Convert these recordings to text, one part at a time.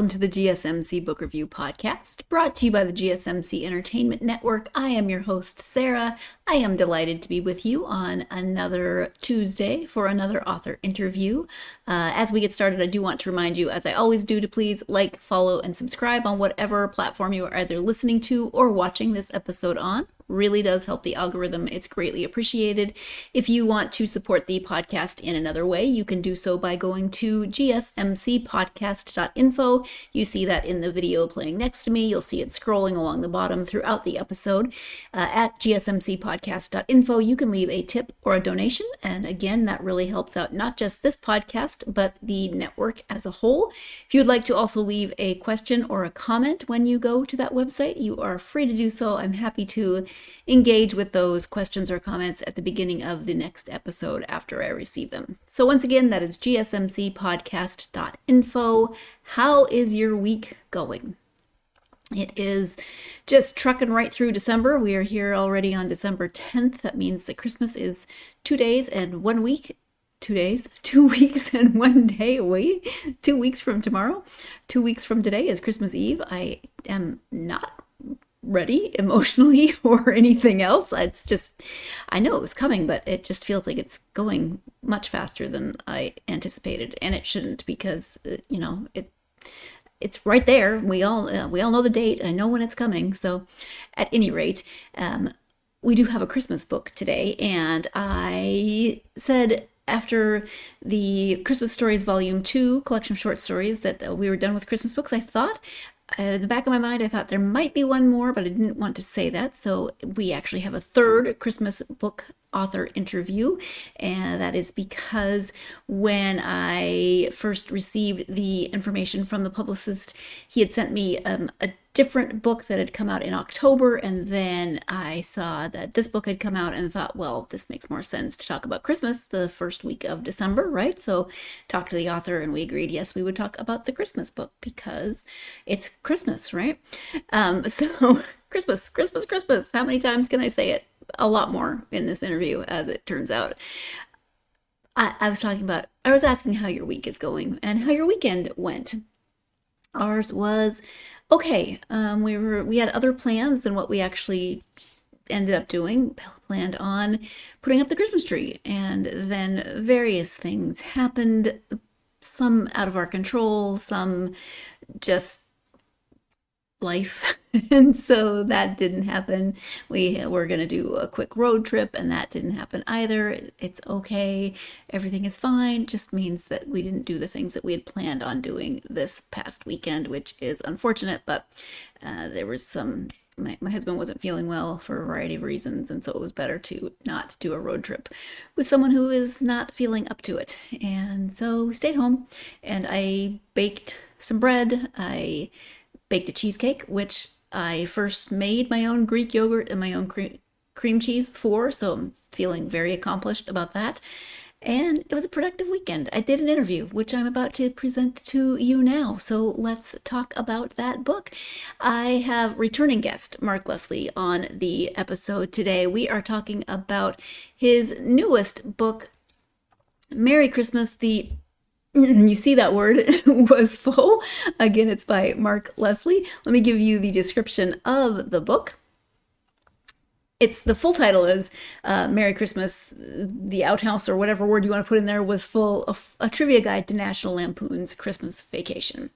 to the GSMC Book Review Podcast, brought to you by the GSMC Entertainment Network. I am your host, Sarah. I am delighted to be with you on another Tuesday for another author interview. As we get started, I do want to remind you, as I always do, to please like, follow, and subscribe on whatever platform you are either listening to or watching this episode on. Really does help the algorithm. It's greatly appreciated. If you want to support the podcast in another way, you can do so by going to gsmcpodcast.info. You see that in the video playing next to me. You'll see it scrolling along the bottom throughout the episode. At gsmcpodcast.info, you can leave a tip or a donation. And again, that really helps out not just this podcast, but the network as a whole. If you would like to also leave a question or a comment when you go to that website, you are free to do so. I'm happy to engage with those questions or comments at the beginning of the next episode after I receive them. So once again, that is gsmcpodcast.info. How is your week going? It is just trucking right through December. We are here already on December 10th. That means that Christmas is 2 days and 1 week. 2 days, 2 weeks and 1 day away. 2 weeks from tomorrow. 2 weeks from today is Christmas Eve. I am not ready emotionally or anything else. It's just, I know it was coming, but it just feels like it's going much faster than I anticipated, and it shouldn't, because it's right there. We all know the date. I know when it's coming. So at any rate, we do have a Christmas book today, and I said after the Christmas Stories Volume 2 collection of short stories that we were done with Christmas books. I thought, in the back of my mind, I thought there might be one more, but I didn't want to say that. So we actually have a third Christmas book author interview, and that is because when I first received the information from the publicist, he had sent me a different book that had come out in October, and then I saw that this book had come out and thought, well, this makes more sense to talk about Christmas the first week of December, right? So talked to the author and we agreed, yes, we would talk about the Christmas book because it's Christmas, right? So Christmas, Christmas, Christmas. How many times can I say it? A lot more in this interview, as it turns out. I was asking how your week is going and how your weekend went. Ours was okay. We had other plans than what we actually ended up doing. Planned on putting up the Christmas tree, and then various things happened, some out of our control, some just life. And so that didn't happen. We were going to do a quick road trip, and that didn't happen either. It's okay. Everything is fine. Just means that we didn't do the things that we had planned on doing this past weekend, which is unfortunate, but there was my husband wasn't feeling well for a variety of reasons, and so it was better to not do a road trip with someone who is not feeling up to it. And so we stayed home, and I baked some bread. I baked a cheesecake, which I first made my own Greek yogurt and my own cream cheese for, so I'm feeling very accomplished about that. And it was a productive weekend. I did an interview, which I'm about to present to you now. So let's talk about that book. I have returning guest Mark Leslie on the episode today. We are talking about his newest book, Merry Christmas, you see that word was full. Again, it's by Mark Leslie. Let me give you the description of the book. The full title is Merry Christmas, the outhouse, or whatever word you want to put in there, was full of a trivia guide to National Lampoon's Christmas Vacation.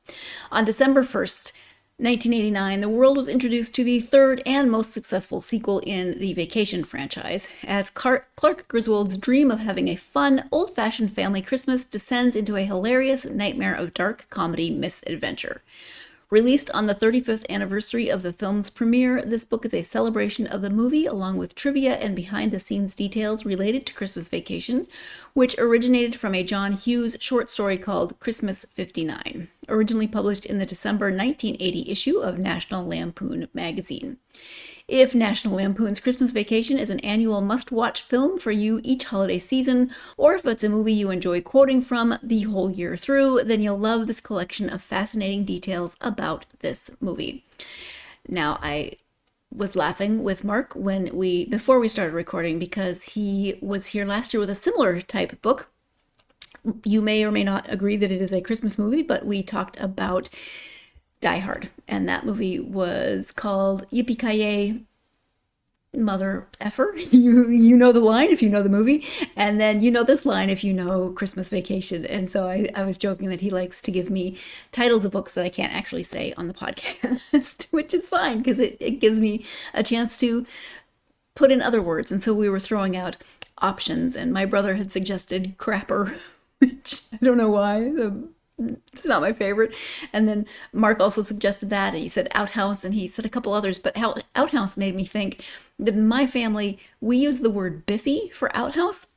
On December 1st, 1989, the world was introduced to the third and most successful sequel in the Vacation franchise, as Clark Griswold's dream of having a fun, old-fashioned family Christmas descends into a hilarious nightmare of dark comedy misadventure. Released on the 35th anniversary of the film's premiere, this book is a celebration of the movie, along with trivia and behind-the-scenes details related to Christmas Vacation, which originated from a John Hughes short story called Christmas 59, originally published in the December 1980 issue of National Lampoon magazine. If National Lampoon's Christmas Vacation is an annual must-watch film for you each holiday season, or if it's a movie you enjoy quoting from the whole year through, then you'll love this collection of fascinating details about this movie. Now, I was laughing with Mark before we started recording, because he was here last year with a similar type book. You may or may not agree that it is a Christmas movie, but we talked about Die Hard. And that movie was called Yippee-Ki-Yay Mother Effer. You know the line if you know the movie, and then you know this line if you know Christmas Vacation. And so I was joking that he likes to give me titles of books that I can't actually say on the podcast, which is fine because it gives me a chance to put in other words. And so we were throwing out options, and my brother had suggested crapper, which I don't know why. It's not my favorite. And then Mark also suggested that, and he said outhouse, and he said a couple others. But outhouse made me think that in my family, we use the word biffy for outhouse.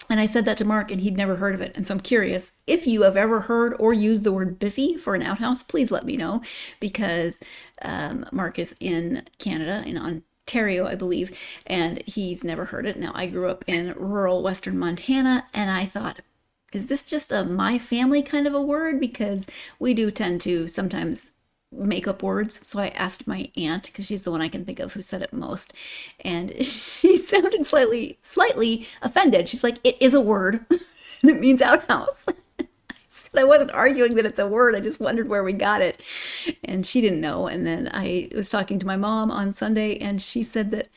And I said that to Mark, and he'd never heard of it. And so I'm curious if you have ever heard or used the word biffy for an outhouse. Please let me know, because Mark is in Canada, in Ontario, I believe, and he's never heard it. Now, I grew up in rural western Montana, and I thought, is this just a my family kind of a word? Because we do tend to sometimes make up words. So I asked my aunt, because she's the one I can think of who said it most, and she sounded slightly offended. She's like, it is a word, and it means outhouse. I wasn't arguing that it's a word. I just wondered where we got it. And she didn't know. And then I was talking to my mom on Sunday, and she said that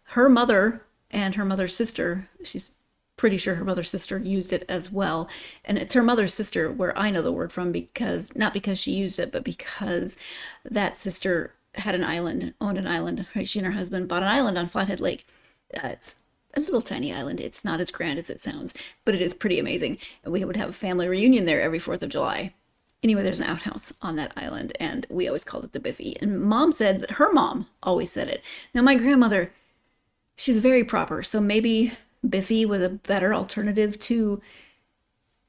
her mother and her mother's sister, she's pretty sure her mother's sister used it as well. And it's her mother's sister where I know the word from, because not because she used it, but because that sister had an island, owned an island, right? She and her husband bought an island on Flathead Lake. It's a little tiny island. It's not as grand as it sounds, but it is pretty amazing. And we would have a family reunion there every 4th of July. Anyway, there's an outhouse on that island, and we always called it the Biffy. And Mom said that her mom always said it. Now, my grandmother, she's very proper, so maybe Biffy was a better alternative to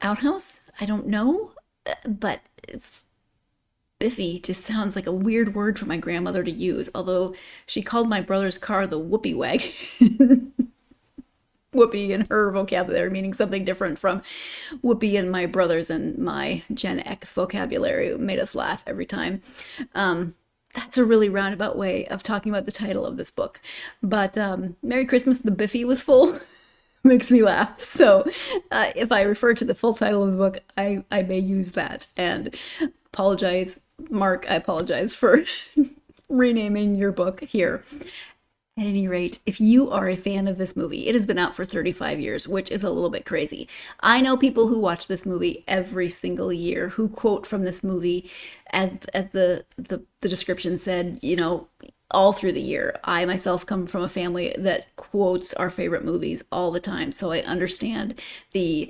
outhouse. I don't know, but Biffy just sounds like a weird word for my grandmother to use, although she called my brother's car the whoopee wagon. Whoopee in her vocabulary, meaning something different from whoopee in my brother's and my Gen X vocabulary. It made us laugh every time. That's a really roundabout way of talking about the title of this book. But Merry Christmas, the Biffy was full. Makes me laugh. So if I refer to the full title of the book, I may use that. And apologize, Mark, I apologize for renaming your book here. At any rate, if you are a fan of this movie, it has been out for 35 years, which is a little bit crazy. I know people who watch this movie every single year, who quote from this movie, as the description said, you know, all through the year. I myself come from a family that quotes our favorite movies all the time, so I understand the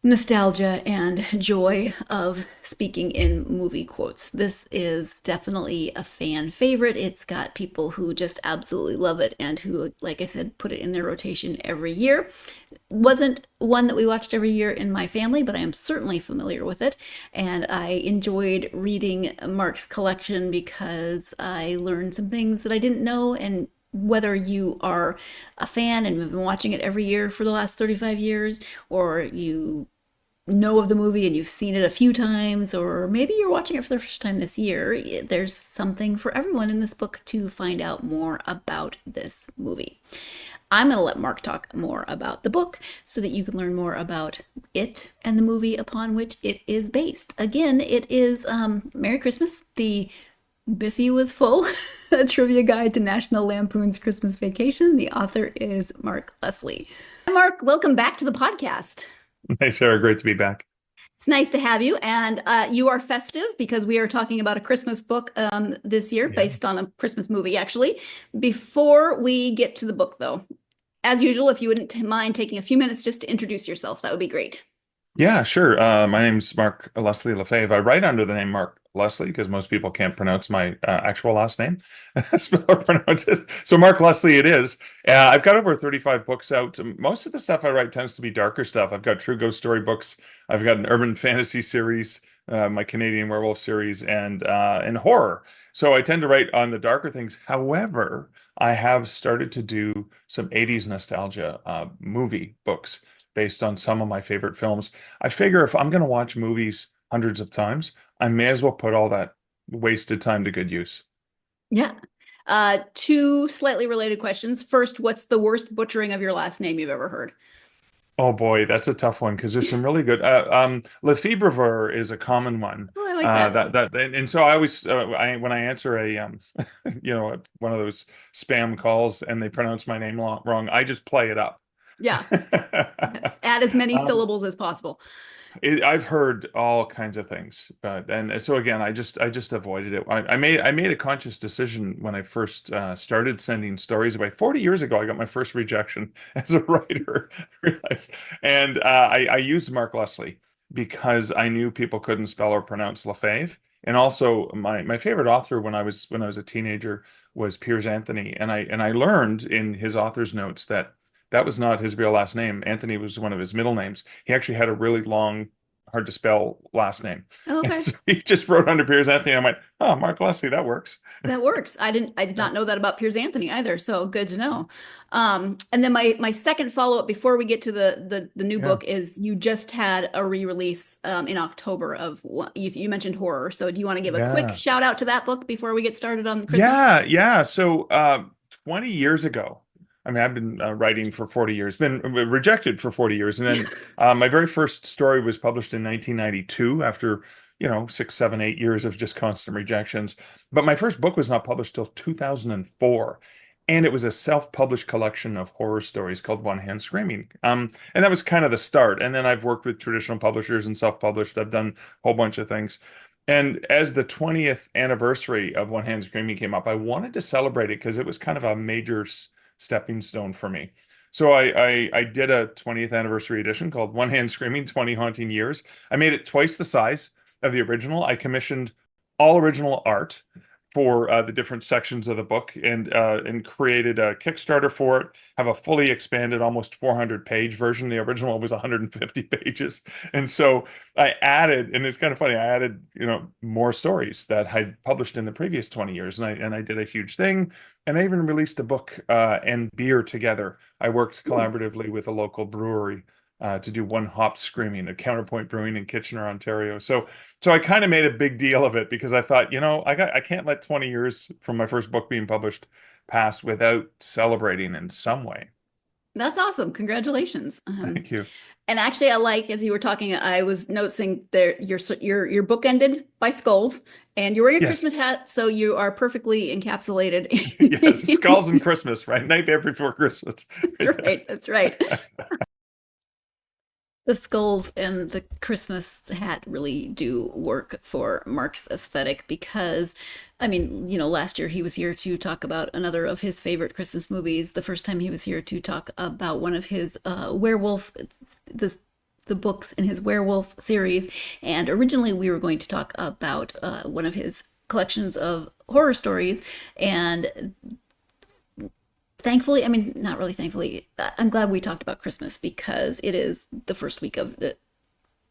nostalgia and joy of speaking in movie quotes. This is definitely a fan favorite. It's got people who just absolutely love it and who, like I said, put it in their rotation every year. Wasn't one that we watched every year in my family, but I am certainly familiar with it. And I enjoyed reading Mark's collection because I learned some things that I didn't know. And whether you are a fan and have been watching it every year for the last 35 years, or you know of the movie and you've seen it a few times, or maybe you're watching it for the first time this year, there's something for everyone in this book to find out more about this movie. I'm going to let Mark talk more about the book so that you can learn more about it and the movie upon which it is based. Again, it is Merry Christmas, the Biffy Was Full, a trivia guide to National Lampoon's Christmas Vacation. The author is Mark Leslie. Hi, Mark. Welcome back to the podcast. Hey, Sarah. Great to be back. It's nice to have you. And you are festive because we are talking about a Christmas book this year based on a Christmas movie, actually. Before we get to the book, though, as usual, if you wouldn't mind taking a few minutes just to introduce yourself, that would be great. Yeah, sure. My name's Mark Leslie Lefebvre. I write under the name Mark Leslie because most people can't pronounce my actual last name. Spell or pronounce it. So Mark Leslie it is. I've got over 35 books out. Most of the stuff I write tends to be darker stuff. I've got true ghost story books. I've got an urban fantasy series, my Canadian werewolf series, and horror. So I tend to write on the darker things. However, I have started to do some 80s nostalgia movie books based on some of my favorite films. I figure if I'm going to watch movies hundreds of times, I may as well put all that wasted time to good use. Yeah. Two slightly related questions. First, what's the worst butchering of your last name you've ever heard? Oh boy, that's a tough one because there's some really good. Lefebvre is a common one. Oh, I like that. And so I always when I answer a one of those spam calls and they pronounce my name wrong, I just play it up. Yeah. Yes. Add as many syllables as possible. I've heard all kinds of things, and so again, I just avoided it. I made a conscious decision when I first started sending stories. About 40 years ago, I got my first rejection as a writer, realized, and I used Mark Leslie because I knew people couldn't spell or pronounce Lefebvre, and also my favorite author when I was a teenager was Piers Anthony, and I learned in his author's notes that was not his real last name. Anthony was one of his middle names. He actually had a really long, hard to spell last name. Okay. And so he just wrote under Piers Anthony. And I went, oh, Mark Leslie, that works. That works. I did not know that about Piers Anthony either. So good to know. And then my second follow-up before we get to the new book is you just had a re-release in October of you mentioned horror. So do you want to give a quick shout out to that book before we get started on Christmas? Yeah. So 20 years ago, I mean, I've been writing for 40 years, been rejected for 40 years. And then my very first story was published in 1992 after, 6, 7, 8 years of just constant rejections. But my first book was not published till 2004. And it was a self-published collection of horror stories called One Hand Screaming. And that was kind of the start. And then I've worked with traditional publishers and self-published. I've done a whole bunch of things. And as the 20th anniversary of One Hand Screaming came up, I wanted to celebrate it because it was kind of a major stepping stone for me. So I did a 20th anniversary edition called One Hand Screaming, 20 Haunting Years. I made it twice the size of the original. I commissioned all original art for the different sections of the book and created a Kickstarter for it, have a fully expanded, almost 400-page version. The original was 150 pages. And so I added, and it's kind of funny, I added, more stories that I'd published in the previous 20 years. And I did a huge thing. And I even released a book and beer together. I worked collaboratively with a local brewery to do One Hop Screaming at Counterpoint Brewing in Kitchener, Ontario. So I kind of made a big deal of it because I thought, I can't let 20 years from my first book being published pass without celebrating in some way. That's awesome. Congratulations. Thank you. And actually, I like, as you were talking, I was noticing there your book ended by skulls, and you're wearing a Christmas hat, so you are perfectly encapsulated. Yes, skulls and Christmas, right? Night before Christmas. That's right. That's right. The skulls and the Christmas hat really do work for Mark's aesthetic because, I mean, last year he was here to talk about another of his favorite Christmas movies. The first time he was here to talk about one of his werewolf, the books in his werewolf series. And originally we were going to talk about one of his collections of horror stories. And thankfully, I mean, not really thankfully, I'm glad we talked about Christmas because it is the first week of the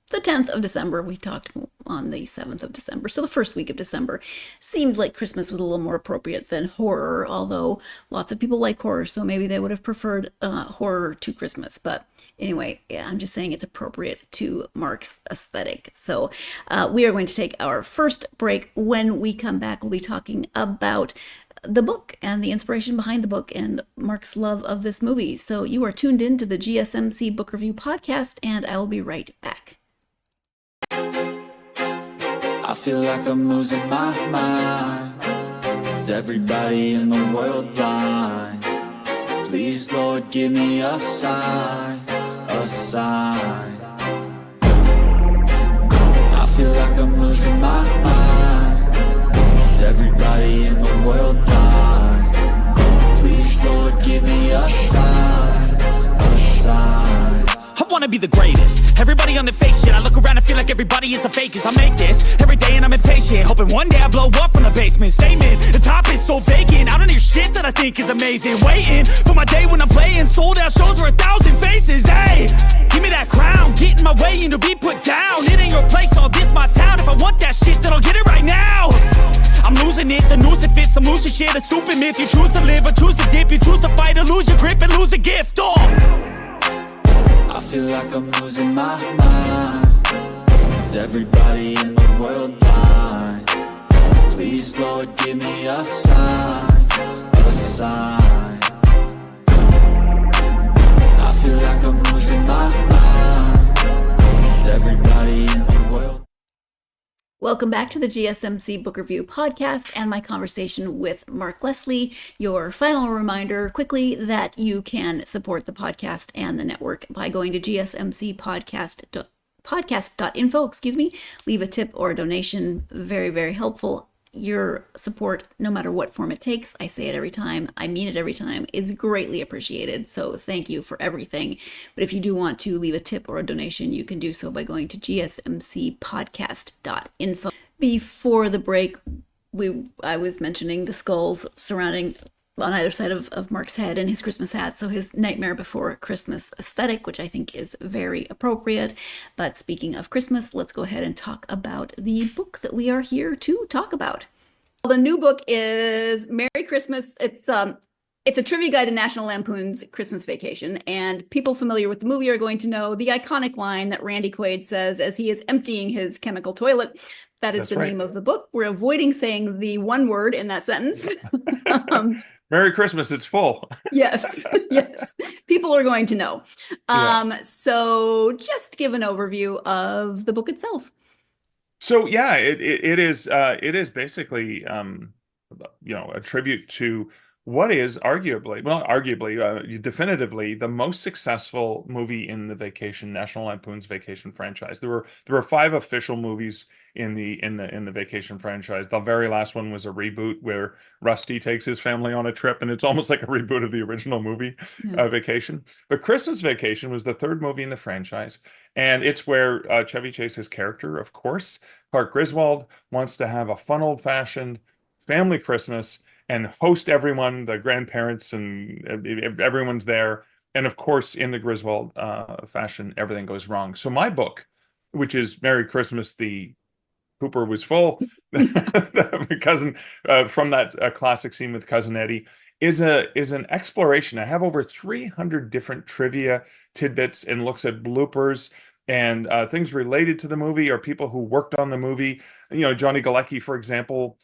10th of December. We talked on the 7th of December. So the first week of December seemed like Christmas was a little more appropriate than horror, although lots of people like horror. So maybe they would have preferred horror to Christmas. But anyway, yeah, I'm just saying it's appropriate to Mark's aesthetic. So we are going to take our first break. When we come back, we'll be talking about the book and the inspiration behind the book and Mark's love of this movie. So you are tuned in to the GSMC Book Review Podcast, and I will be right back. I feel like I'm losing my mind. Is everybody in the world blind? Please, Lord, give me a sign, a sign. I feel like I'm losing my mind. Is everybody in the world blind? Please, Lord, give me a sign, a sign. I wanna be the greatest. Everybody on the fake shit. I look around and feel like everybody is the fakest. I make this every day and I'm impatient, hoping one day I blow up from the basement. Statement, the top is so vacant. I don't hear shit that I think is amazing. Waiting for my day when I'm playing sold out shows for 1,000 faces. Hey, give me that crown, get in my way and to be put down. It ain't your place, all this my town. If I want that shit, then I'll get it right now. I'm losing it, the noose it fits. I'm losing shit, a stupid myth. You choose to live or choose to dip. You choose to fight or lose your grip and lose a gift. I feel like I'm losing my mind. Is everybody in the world blind? Please, Lord, give me a sign, a sign. I feel like I'm losing my mind. Is everybody in the world? Welcome back to the GSMC Book Review Podcast and my conversation with Mark Leslie. Your final reminder quickly that you can support the podcast and the network by going to gsmcpodcast.info, leave a tip or a donation. Very, very helpful. Your support, no matter what form it takes, I say it every time, I mean it every time, is greatly appreciated. So thank you for everything. But if you do want to leave a tip or a donation, you can do so by going to gsmcpodcast.info. Before the break, I was mentioning the skulls surrounding on either side of Mark's head and his Christmas hat. So his Nightmare Before Christmas aesthetic, which I think is very appropriate. But speaking of Christmas, let's go ahead and talk about the book that we are here to talk about. The new book is Merry Christmas. It's a trivia guide to National Lampoon's Christmas Vacation, and people familiar with the movie are going to know the iconic line that Randy Quaid says as he is emptying his chemical toilet. That's the name of the book. We're avoiding saying the one word in that sentence. Merry Christmas, it's full. Yes. People are going to know. So just give an overview of the book itself. So yeah, it is basically a tribute to what is definitively the most successful movie in the National Lampoon's Vacation franchise. There were 5 official movies in the Vacation franchise. The very last one was a reboot where Rusty takes his family on a trip, and it's almost like a reboot of the original movie, Vacation. But Christmas Vacation was the 3rd movie in the franchise, and it's where Chevy Chase's character, of course, Clark Griswold, wants to have a fun, old-fashioned family Christmas and host everyone, the grandparents, and everyone's there. And of course, in the Griswold fashion, everything goes wrong. So my book, which is Merry Christmas, the Hooper was full, cousin from that classic scene with Cousin Eddie, is an exploration. I have over 300 different trivia tidbits and looks at bloopers and things related to the movie or people who worked on the movie. Johnny Galecki, for example,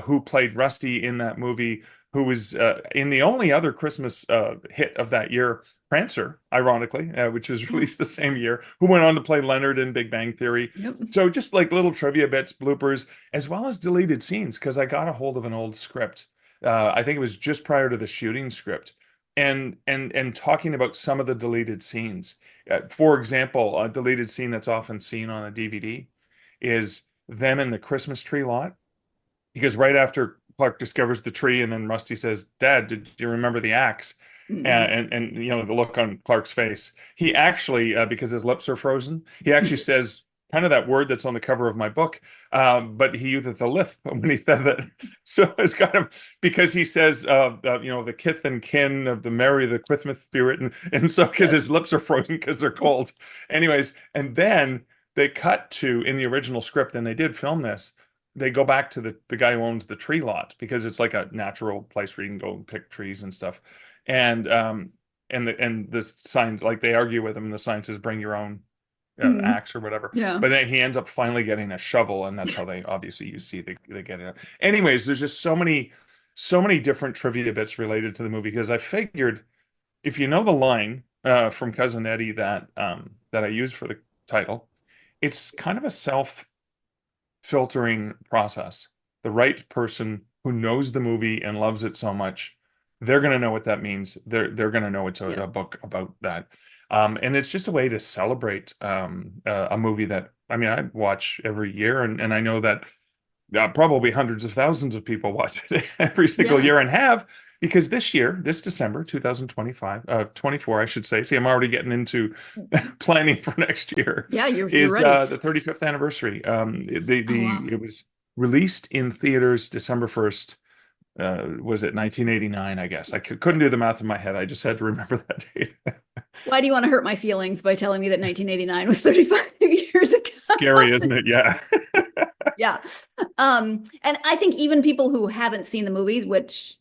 who played Rusty in that movie, who was in the only other Christmas hit of that year, Prancer, ironically, which was released the same year, who went on to play Leonard in Big Bang Theory. Yep. So just like little trivia bits, bloopers, as well as deleted scenes, because I got a hold of an old script. I think it was just prior to the shooting script, and talking about some of the deleted scenes. For example, a deleted scene that's often seen on a DVD is them in the Christmas tree lot. Because right after Clark discovers the tree, and then Rusty says, "Dad, did you remember the axe?" Mm-hmm. And the look on Clark's face. He actually, because his lips are frozen, he actually says kind of that word that's on the cover of my book, but he used the lisp when he said that. So it's kind of because he says, the kith and kin of the merry, the Christmas spirit, and so because his lips are frozen because they're cold. Anyways, and then they cut to, in the original script, and they did film this, they go back to the guy who owns the tree lot, because it's like a natural place where you can go and pick trees and stuff. And the signs, like, they argue with him, and the sign says, "Bring your own axe," or whatever. Yeah. But then he ends up finally getting a shovel, and that's how they obviously they get it. Anyways, there's just so many different trivia bits related to the movie, because I figured if you know the line from Cousin Eddie that I use for the title, it's kind of a self-filtering process. The right person who knows the movie and loves it so much, they're going to know what that means. They're going to know it's a book about that. And it's just a way to celebrate a movie that, I watch every year, and I know that probably hundreds of thousands of people watch it every single year, and have, because this year, this December, 24, I should say. See, I'm already getting into planning for next year. Yeah, you're ready. The 35th anniversary. It was released in theaters December 1st. Was it 1989? I guess I couldn't do the math in my head. I just had to remember that date. Why do you want to hurt my feelings by telling me that 1989 was 35 years ago? Scary, isn't it? Yeah. Yeah. And I think even people who haven't seen the movies, which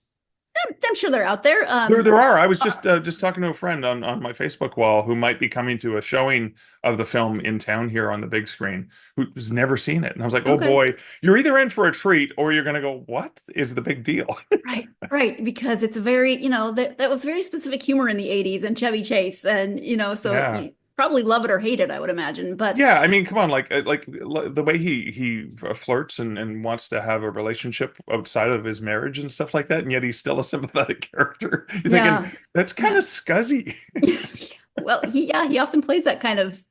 I'm sure they're out there. There are. I was just talking to a friend on my Facebook wall who might be coming to a showing of the film in town here on the big screen, who's never seen it. And I was like, oh boy, you're either in for a treat or you're going to go, what is the big deal? Right. Because it's very, that was very specific humor in the 80s, and Chevy Chase. And, so probably love it or hate it, I would imagine. But Yeah, I mean, come on, like the way he flirts and wants to have a relationship outside of his marriage and stuff like that, and yet he's still a sympathetic character. You're thinking yeah, that's kind yeah. of scuzzy. Well, he often plays that kind of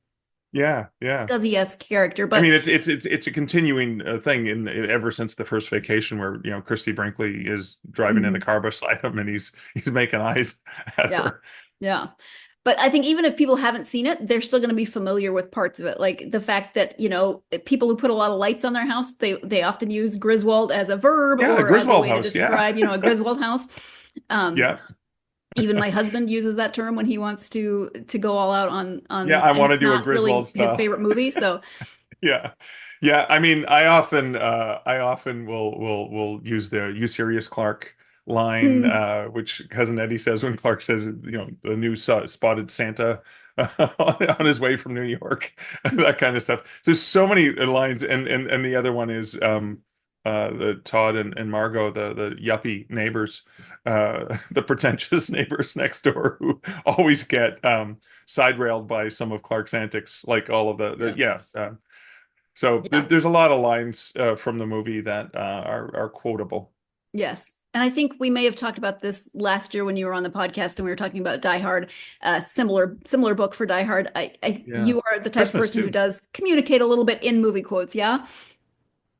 Yeah, yeah. scuzzy-esque character, I but mean, it's a continuing thing in ever since the first vacation, where Christy Brinkley is driving in a mhm, car beside him, and he's making eyes at yeah, her. yeah. But I think even if people haven't seen it, they're still going to be familiar with parts of it. Like the fact that, people who put a lot of lights on their house, they often use Griswold as a verb Yeah, the or as a Griswold way to house. Yeah, describe, a Griswold house. Um, yeah, Even my husband uses that term when he wants to go all out yeah. on, I and want to it's do a not Griswold really his style. favorite movie. So Yeah. Yeah. I mean, I often will use the "You serious, Clark" line, mm, which Cousin Eddie says when Clark says, the new spotted Santa on his way from New York, that kind of stuff. There's so many lines, and the other one is the Todd and Margot, the yuppie neighbors, the pretentious neighbors next door who always get side railed by some of Clark's antics, like all of the yeah, yeah. So yeah. there's a lot of lines from the movie that are quotable. Yes. And I think we may have talked about this last year when you were on the podcast and we were talking about Die Hard, similar book for Die Hard. Yeah. You are the type of Christmas person who too. does communicate a little bit in movie quotes, yeah?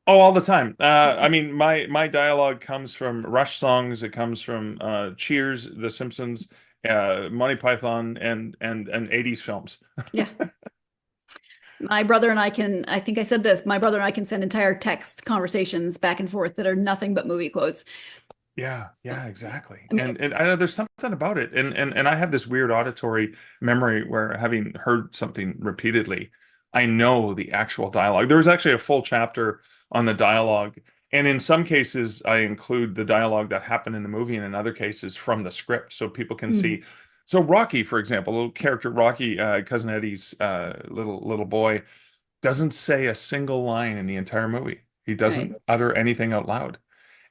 Oh, all the time. I mean, my dialogue comes from Rush songs. It comes from Cheers, The Simpsons, Monty Python, and 80s films. Yeah. My brother and I think I said this, my brother and I can send entire text conversations back and forth that are nothing but movie quotes. Yeah, yeah, exactly. I mean, And I know there's something about it. And I have this weird auditory memory where, having heard something repeatedly, I know the actual dialogue. There was actually a full chapter on the dialogue. And in some cases, I include the dialogue that happened in the movie, and in other cases from the script, so people can mm, see. So Rocky, for example, little character Rocky, Cousin Eddie's little boy, doesn't say a single line in the entire movie. He right. doesn't utter anything out loud.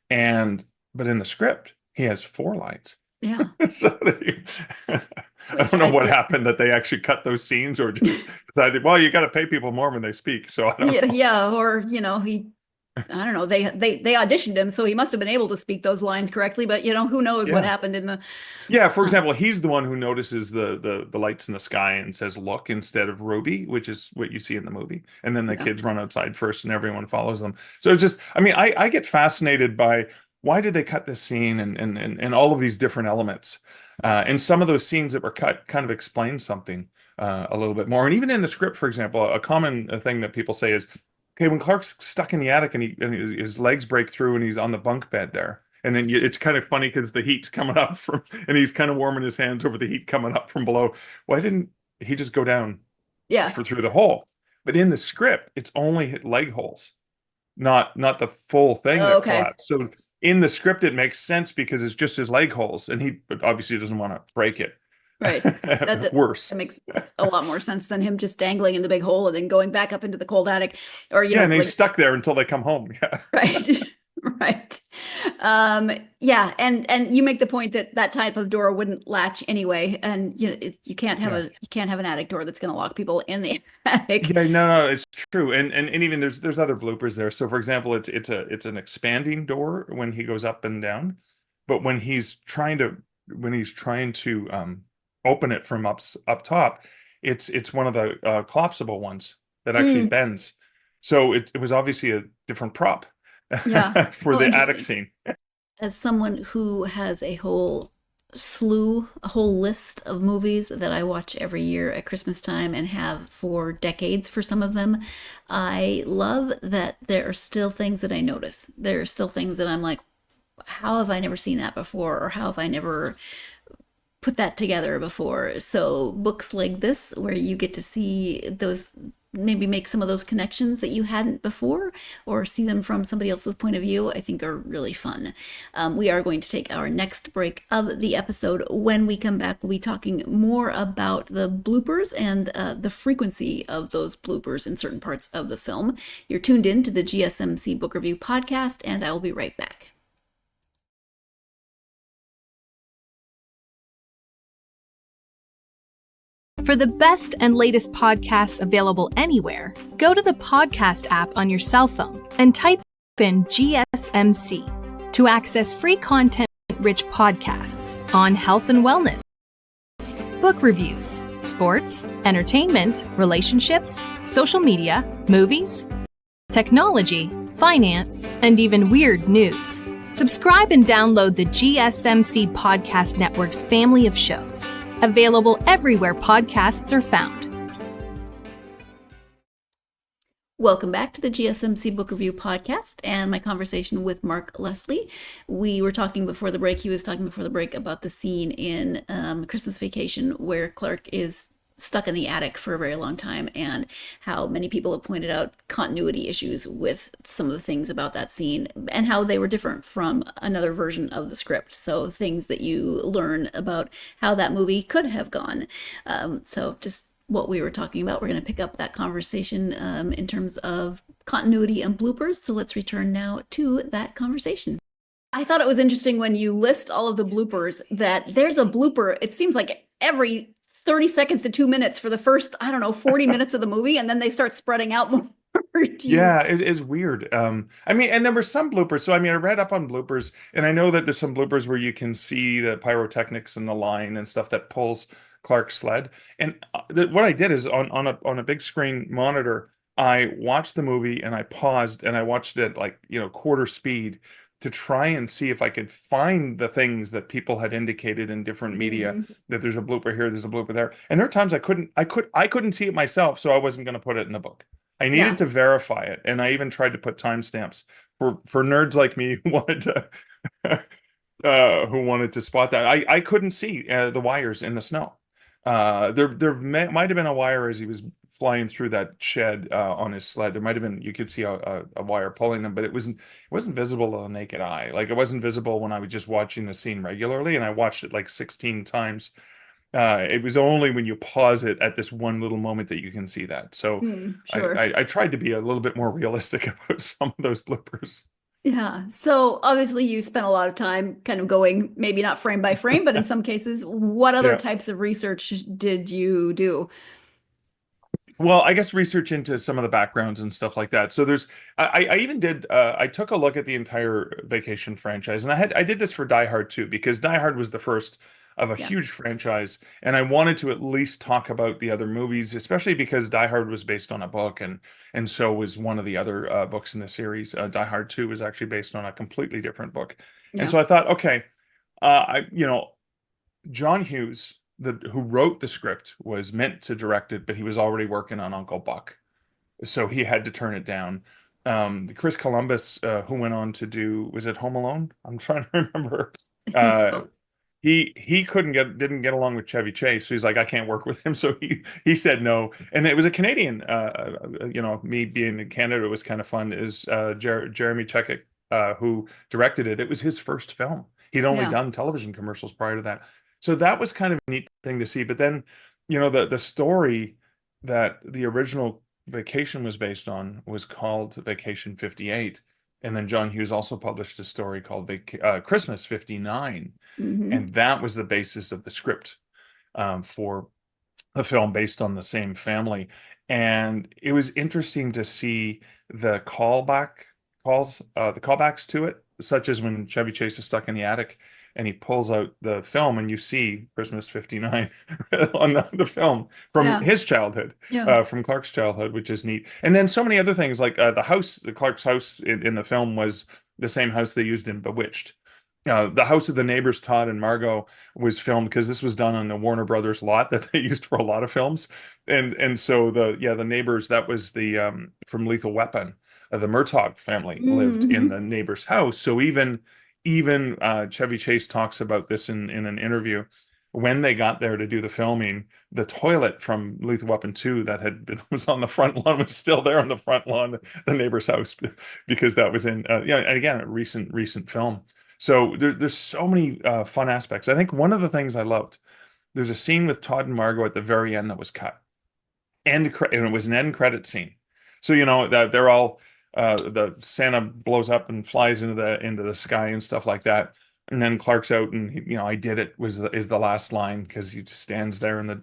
And but in the script, he has 4 lines. Yeah. So I Which don't know I what guess, happened, that they actually cut those scenes, or just decided, well, you got to pay people more when they speak. So I don't yeah, know. yeah, or I don't know, they auditioned him, so he must have been able to speak those lines correctly, but who knows what Yeah. happened in the Yeah, for uh, example, he's the one who notices the lights in the sky and says "look" instead of "Ruby," which is what you see in the movie. And then the yeah. kids run outside first, and everyone follows them. So it's just, I mean, I get fascinated by, why did they cut this scene, and all of these different elements. And some of those scenes that were cut kind of explain something a little bit more. And even in the script, for example, a common thing that people say is, okay, when Clark's stuck in the attic, and his legs break through, and he's on the bunk bed there. And then it's kind of funny because the heat's coming up and he's kind of warming his hands over the heat coming up from below. Why didn't he just go down Yeah. through the hole? But in the script, it's only leg holes, not the full thing Oh, that okay. collapsed. So in the script, it makes sense because it's just his leg holes, and he but obviously doesn't want to break it. Right. That Worse. makes a lot more sense than him just dangling in the big hole and then going back up into the cold attic, or Yeah, and he's like stuck there until they come home. Yeah. right. Right. Yeah, and you make the point that that type of door wouldn't latch anyway, and you can't have Yeah. you can't have an attic door that's going to lock people in the attic. Yeah, no, it's true, and even there's other bloopers there. So, for example, it's an expanding door when he goes up and down, but when he's trying to open it from up top, it's one of the collapsible ones that actually Mm, bends. So it was obviously a different prop yeah. for Well, the attic interesting. scene. As someone who has a whole list of movies that I watch every year at Christmas time and have for decades for some of them, I love that there are still things that I notice. There are still things that I'm like, how have I never seen that before? Or how have I never put that together before? So books like this, where you get to see those, maybe make some of those connections that you hadn't before, or see them from somebody else's point of view, I think are really fun. We are going to take our next break of the episode. When we come back, we'll be talking more about the bloopers and the frequency of those bloopers in certain parts of the film. You're tuned in to the GSMC Book Review Podcast, and I will be right back. For the best and latest podcasts available anywhere, go to the podcast app on your cell phone and type in GSMC to access free content-rich podcasts on health and wellness, book reviews, sports, entertainment, relationships, social media, movies, technology, finance, and even weird news. Subscribe and download the GSMC Podcast Network's family of shows, available everywhere podcasts are found. Welcome back to the GSMC Book Review Podcast and my conversation with Mark Leslie. We were talking before the break. He was talking before the break about the scene in Christmas Vacation where Clark is stuck in the attic for a very long time and how many people have pointed out continuity issues with some of the things about that scene and how they were different from another version of the script. So things that you learn about how that movie could have gone. So just what we were talking about. We're going to pick up that conversation in terms of continuity and bloopers. So let's return now to that conversation. I thought it was interesting when you list all of the bloopers that there's a blooper, it seems like every 30 seconds to 2 minutes for the first, 40 minutes of the movie, and then they start spreading out more. Yeah, it is weird. And there were some bloopers. So, I read up on bloopers, and I know that there's some bloopers where you can see the pyrotechnics and the line and stuff that pulls Clark's sled. And what I did is on a big screen monitor, I watched the movie and I paused and I watched it quarter speed to try and see if I could find the things that people had indicated in different media that there's a blooper here, there's a blooper there. And there are times I couldn't see it myself, so I wasn't going to put it in the book. I needed to verify it, and I even tried to put timestamps for nerds like me who wanted to spot that. I couldn't see the wires in the snow. There might have been a wire as he was flying through that shed on his sled. There might have been, you could see a wire pulling him, but it wasn't visible to the naked eye. Like, it wasn't visible when I was just watching the scene regularly, and I watched it like 16 times. It was only when you pause it at this one little moment that you can see that. So sure. I tried to be a little bit more realistic about some of those bloopers. Yeah. So obviously you spent a lot of time kind of going, maybe not frame by frame, but in some cases, what other types of research did you do? Well, I guess research into some of the backgrounds and stuff like that. So I even did, I took a look at the entire Vacation franchise, and I did this for Die Hard too, because Die Hard was the first of a huge franchise, and I wanted to at least talk about the other movies, especially because Die Hard was based on a book, and so was one of the other books in the series. Die Hard 2 was actually based on a completely different book. And so I thought, okay, John Hughes, who wrote the script, was meant to direct it, but he was already working on Uncle Buck, so he had to turn it down. Chris Columbus, who went on to do, was it Home Alone? I'm trying to remember. I think so. He didn't get along with Chevy Chase, so he's like, I can't work with him. So he said no. And it was a Canadian, me being in Canada, it was kind of fun, is Jeremy Checkick, who directed it. It was his first film. He'd only done television commercials prior to that. So that was kind of a neat thing to see. But then, the story that the original Vacation was based on was called Vacation 58. And then John Hughes also published a story called Christmas 59. And that was the basis of the script for a film based on the same family. And it was interesting to see the callbacks to it, such as when Chevy Chase is stuck in the attic and he pulls out the film and you see Christmas 59 on the film from his childhood, from Clark's childhood, which is neat. And then so many other things, like Clark's house in the film was the same house they used in Bewitched. The house of the neighbors, Todd and Margot, was filmed because this was done on the Warner Brothers lot that they used for a lot of films. And so the neighbors, that was the from Lethal Weapon. The Murtaugh family lived in the neighbor's house. So even Chevy Chase talks about this in an interview. When they got there to do the filming, the toilet from Lethal Weapon 2 that was on the front lawn was still there on the front lawn of the neighbor's house, because that was in and again, a recent film. So there's so many fun aspects. I think one of the things I loved, there's a scene with Todd and Margot at the very end that was cut, and it was an end credit scene. So that they're all the Santa blows up and flies into the sky and stuff like that. And then Clark's out, and I did it is the last line, because he just stands there, and the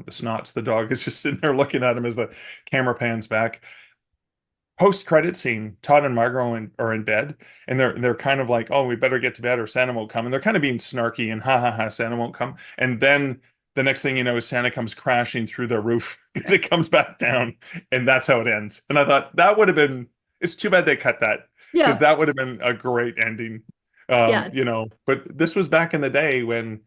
Snots, the dog, is just sitting there looking at him as the camera pans back. Post-credit scene, Todd and Margot are in bed, and they're kind of like, oh, we better get to bed or Santa won't come. And they're kind of being snarky and ha ha ha, Santa won't come. And then the next thing you know is Santa comes crashing through their roof because it comes back down, and that's how it ends. And I thought that would have been, it's too bad they cut that, because that would have been a great ending. But this was back in the day when,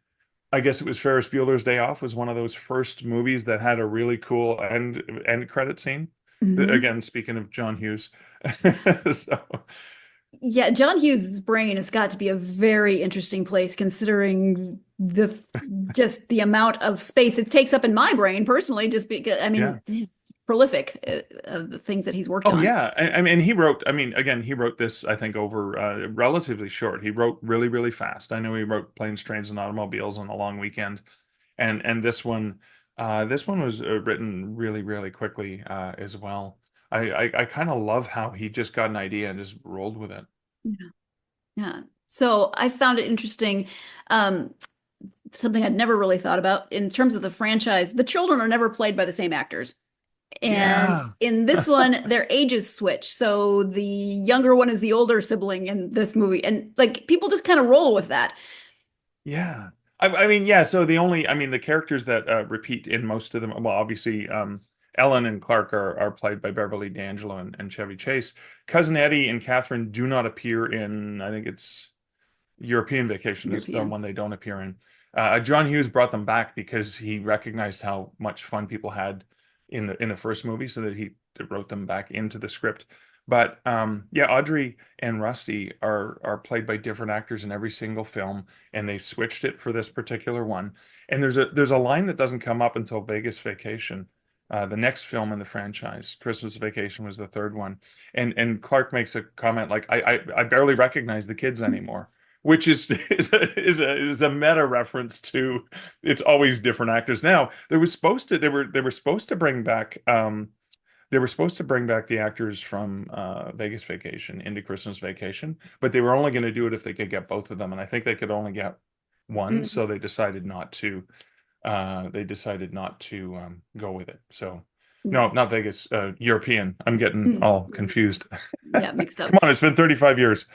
I guess it was Ferris Bueller's Day Off was one of those first movies that had a really cool end credit scene. Again, speaking of John Hughes. So. Yeah, John Hughes' brain has got to be a very interesting place, considering just the amount of space it takes up in my brain personally, just because, prolific of the things that he's worked on. Oh yeah, I mean, he wrote this, I think, over relatively short. He wrote really, really fast. I know he wrote Planes, Trains, and Automobiles on a long weekend, and this one was written really, really quickly as well. I kind of love how he just got an idea and just rolled with it. Yeah. So I found it interesting. Something I'd never really thought about in terms of the franchise. The children are never played by the same actors. And in this one, their ages switch. So the younger one is the older sibling in this movie. And like, people just kind of roll with that. Yeah. I mean, yeah. So the characters that repeat in most of them, well, obviously, Ellen and Clark are played by Beverly D'Angelo and Chevy Chase. Cousin Eddie and Catherine do not appear in, I think it's European Vacation. It's the one they don't appear in. John Hughes brought them back because he recognized how much fun people had in the first movie, so that he wrote them back into the script. But Audrey and Rusty are played by different actors in every single film, and they switched it for this particular one. And there's a line that doesn't come up until Vegas Vacation, the next film in the franchise. Christmas Vacation was the third one, and Clark makes a comment like, "I barely recognize the kids anymore," which is a meta reference to it's always different actors. Now they were supposed to bring back. They were supposed to bring back the actors from Vegas Vacation into Christmas Vacation, but they were only going to do it if they could get both of them, and I think they could only get one, so they decided not to. Go with it. So, no, not Vegas, European. I'm getting all confused. Yeah, mixed up. Come on, it's been 35 years.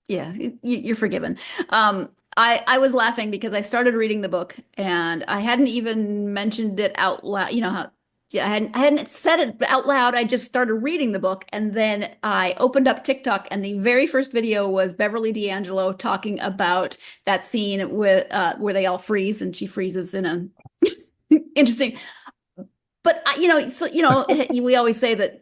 Yeah, you're forgiven. I was laughing because I started reading the book and I hadn't even mentioned it out loud. You know how, I hadn't said it out loud. I just started reading the book, and then I opened up TikTok, and the very first video was Beverly D'Angelo talking about that scene with where they all freeze, and she freezes in a interesting. But we always say that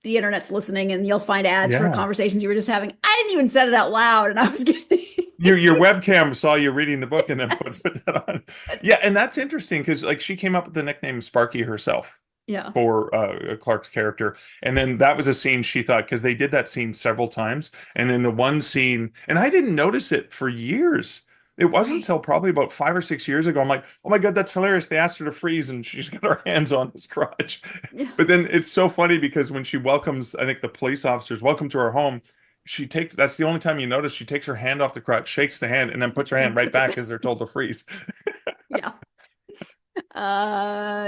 the internet's listening, and you'll find ads for conversations you were just having. I didn't even said it out loud, and I was getting. Your webcam saw you reading the book and then put that on. Yeah, and that's interesting because like she came up with the nickname Sparky herself. Yeah. For Clark's character. And then that was a scene she thought, because they did that scene several times. And then the one scene, and I didn't notice it for years. It wasn't until probably about 5 or 6 years ago. I'm like, oh my God, that's hilarious. They asked her to freeze and she's got her hands on his crotch. Yeah. But then it's so funny because when she welcomes, I think the police officers welcome to her home, that's the only time you notice she takes her hand off the crotch, shakes the hand, and then puts her hand right back as they're told to freeze. Yeah.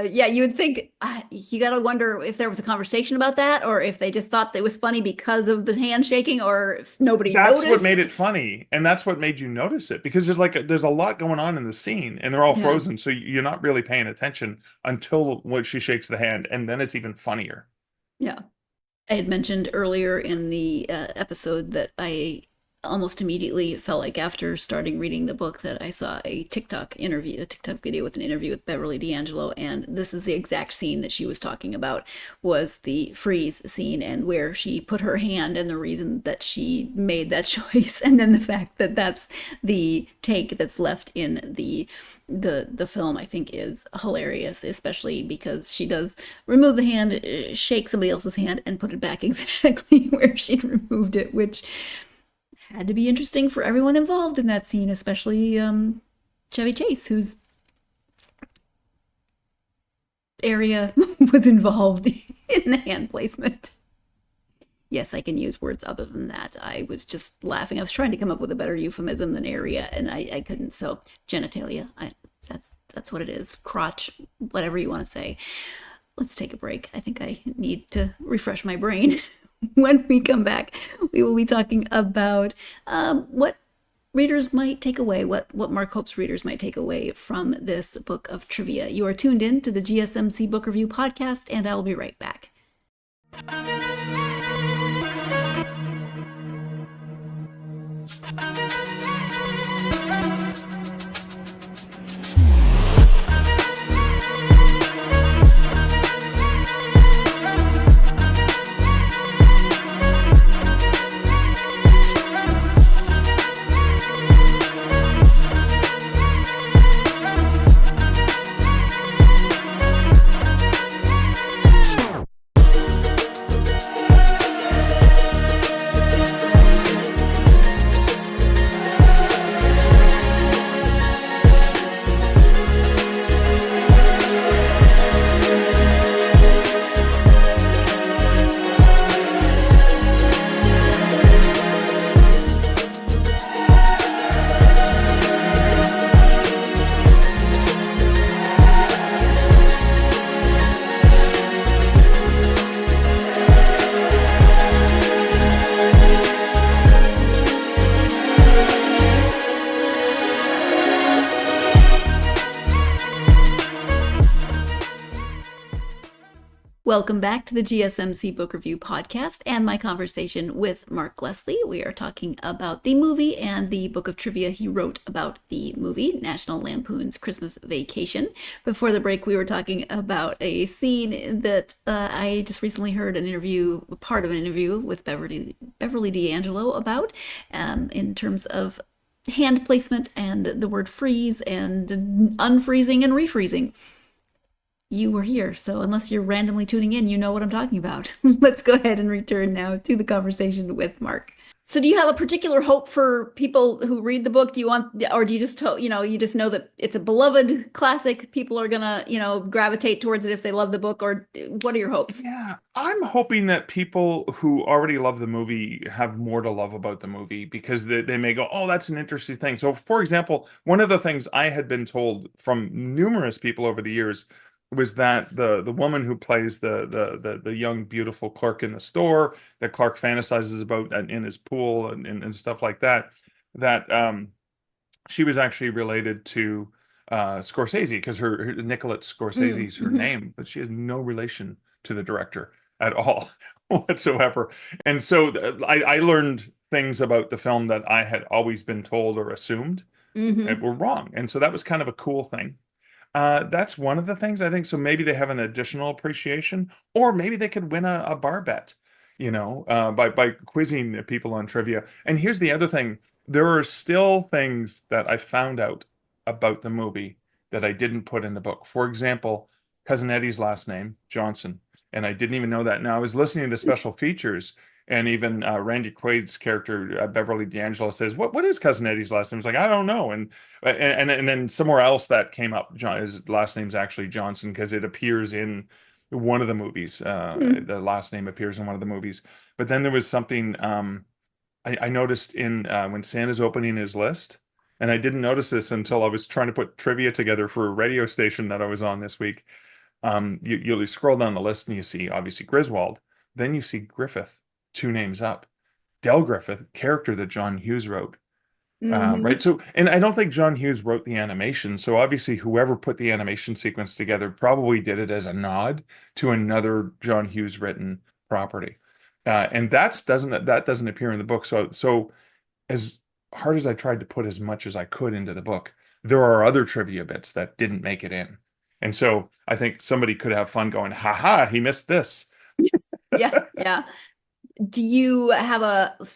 You would think you got to wonder if there was a conversation about that, or if they just thought it was funny because of the handshaking, or if nobody noticed. That's what made it funny, and that's what made you notice it, because there's a lot going on in the scene, and they're all frozen, so you're not really paying attention until when she shakes the hand, and then it's even funnier. Yeah. I had mentioned earlier in the episode that I almost immediately felt like after starting reading the book that I saw a TikTok video with an interview with Beverly D'Angelo, and this is the exact scene that she was talking about, was the freeze scene, and where she put her hand, and the reason that she made that choice, and then the fact that that's the take that's left in the film, I think is hilarious, especially because she does remove the hand, shake somebody else's hand, and put it back exactly where she'd removed it, which had to be interesting for everyone involved in that scene, especially Chevy Chase, whose area was involved in the hand placement. yes, I can use words other than that. I was just laughing. I was trying to come up with a better euphemism than area, and I couldn't. So genitalia, that's what it is. Crotch, whatever you want to say. Let's take a break. I think I need to refresh my brain. When we come back, we will be talking about what readers might take away, what Mark hopes readers might take away from this book of trivia. You are tuned in to the GSMC Book Review Podcast, and I will be right back. Welcome back to the GSMC Book Review Podcast and my conversation with Mark Leslie. We are talking about the movie and the book of trivia he wrote about the movie, National Lampoon's Christmas Vacation. Before the break, we were talking about a scene that I just recently heard part of an interview with Beverly D'Angelo about, in terms of hand placement and the word freeze and unfreezing and refreezing. You were here, so unless you're randomly tuning in, you know what I'm talking about. Let's go ahead and return now to the conversation with Mark. So do you have a particular hope for people who read the book? Do you want, or do you just, you just know that it's a beloved classic, people are gonna, gravitate towards it if they love the book, or what are your hopes? Yeah, I'm hoping that people who already love the movie have more to love about the movie, because they may go, oh, that's an interesting thing. So for example, one of the things I had been told from numerous people over the years was that the woman who plays the young beautiful clerk in the store that Clark fantasizes about in his pool and stuff like that she was actually related to Scorsese, because her Nicolette Scorsese is her name, but she has no relation to the director at all whatsoever. And so I learned things about the film that I had always been told or assumed were wrong, and so that was kind of a cool thing. That's one of the things I think. So maybe they have an additional appreciation, or maybe they could win a bar bet, by quizzing people on trivia. And here's the other thing. There are still things that I found out about the movie that I didn't put in the book. For example, Cousin Eddie's last name, Johnson. And I didn't even know that. Now, I was listening to the special features, and even Randy Quaid's character, Beverly D'Angelo, says, "What is Cousin Eddie's last name?" He's like, "I don't know." And then somewhere else that came up, his last name's actually Johnson, because it appears in one of the movies. The last name appears in one of the movies. But then there was something I noticed in when Santa's opening his list, and I didn't notice this until I was trying to put trivia together for a radio station that I was on this week. You scroll down the list and you see obviously Griswold, then you see Griffith, 2 names up, Del Griffith, character that John Hughes wrote. Right. So, and I don't think John Hughes wrote the animation. So obviously whoever put the animation sequence together probably did it as a nod to another John Hughes written property. And that doesn't appear in the book. So as hard as I tried to put as much as I could into the book, there are other trivia bits that didn't make it in. And so I think somebody could have fun going, he missed this. Yeah. Do you have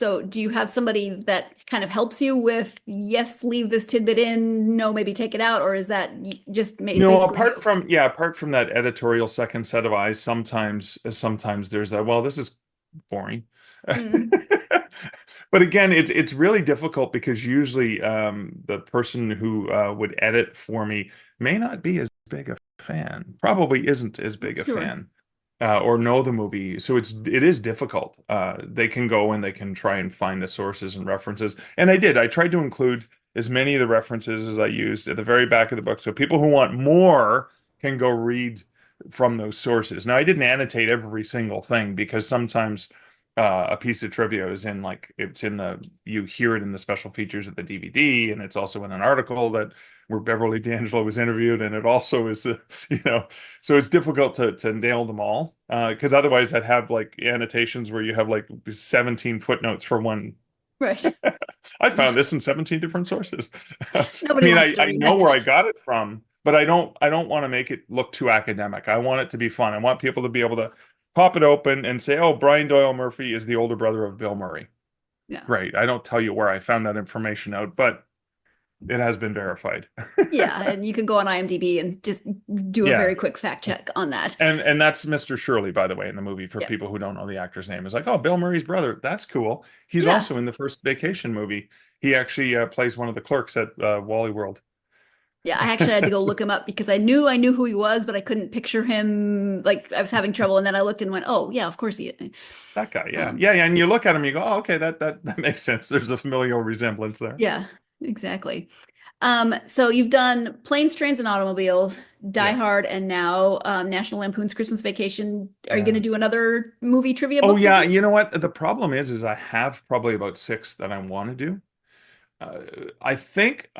somebody that kind of helps you with, yes, leave this tidbit in, no, maybe take it out, or is that just apart from that editorial second set of eyes, sometimes there's that, well, this is boring. But again, it's really difficult, because usually the person who would edit for me may not be as big a fan, probably isn't as big a fan or know the movie. So it is difficult. They can go and they can try and find the sources and references. And I did. I tried to include as many of the references as I used at the very back of the book. So people who want more can go read from those sources. Now, I didn't annotate every single thing because sometimes a piece of trivia is in you hear it in the special features of the DVD, and it's also in an article that where Beverly D'Angelo was interviewed, and it also is, so it's difficult to nail them all because otherwise I'd have like annotations where you have like 17 footnotes for one. Right. I found this in 17 different sources. I Nobody mean, wants to I read know that. where I got it from, but I don't want to make it look too academic. I want it to be fun. I want people to be able to pop it open and say, "Oh, Brian Doyle Murphy is the older brother of Bill Murray." Yeah. Great. I don't tell you where I found that information out, but it has been verified. Yeah, and you can go on IMDb and just do a Yeah. very quick fact check on that. And that's Mr. Shirley, by the way, in the movie, for Yeah. people who don't know the actor's name. Is like, oh, Bill Murray's brother. That's cool. He's Yeah. also in the first Vacation movie. He actually plays one of the clerks at Wally World. Yeah, I actually had to go look him up because I knew who he was, but I couldn't picture him. Like I was having trouble, and then I looked and went, "Oh, yeah, of course he." That guy, yeah. Um, Yeah, and you look at him, you go, oh, okay, that makes sense. There's a familial resemblance there. Yeah, exactly. So you've done Planes, Trains, and Automobiles, Die Yeah. Hard, and now National Lampoon's Christmas Vacation. Are you Yeah. going to do another movie trivia Oh book? yeah, review? you know what? The problem is I have probably about 6 that I want to do. I think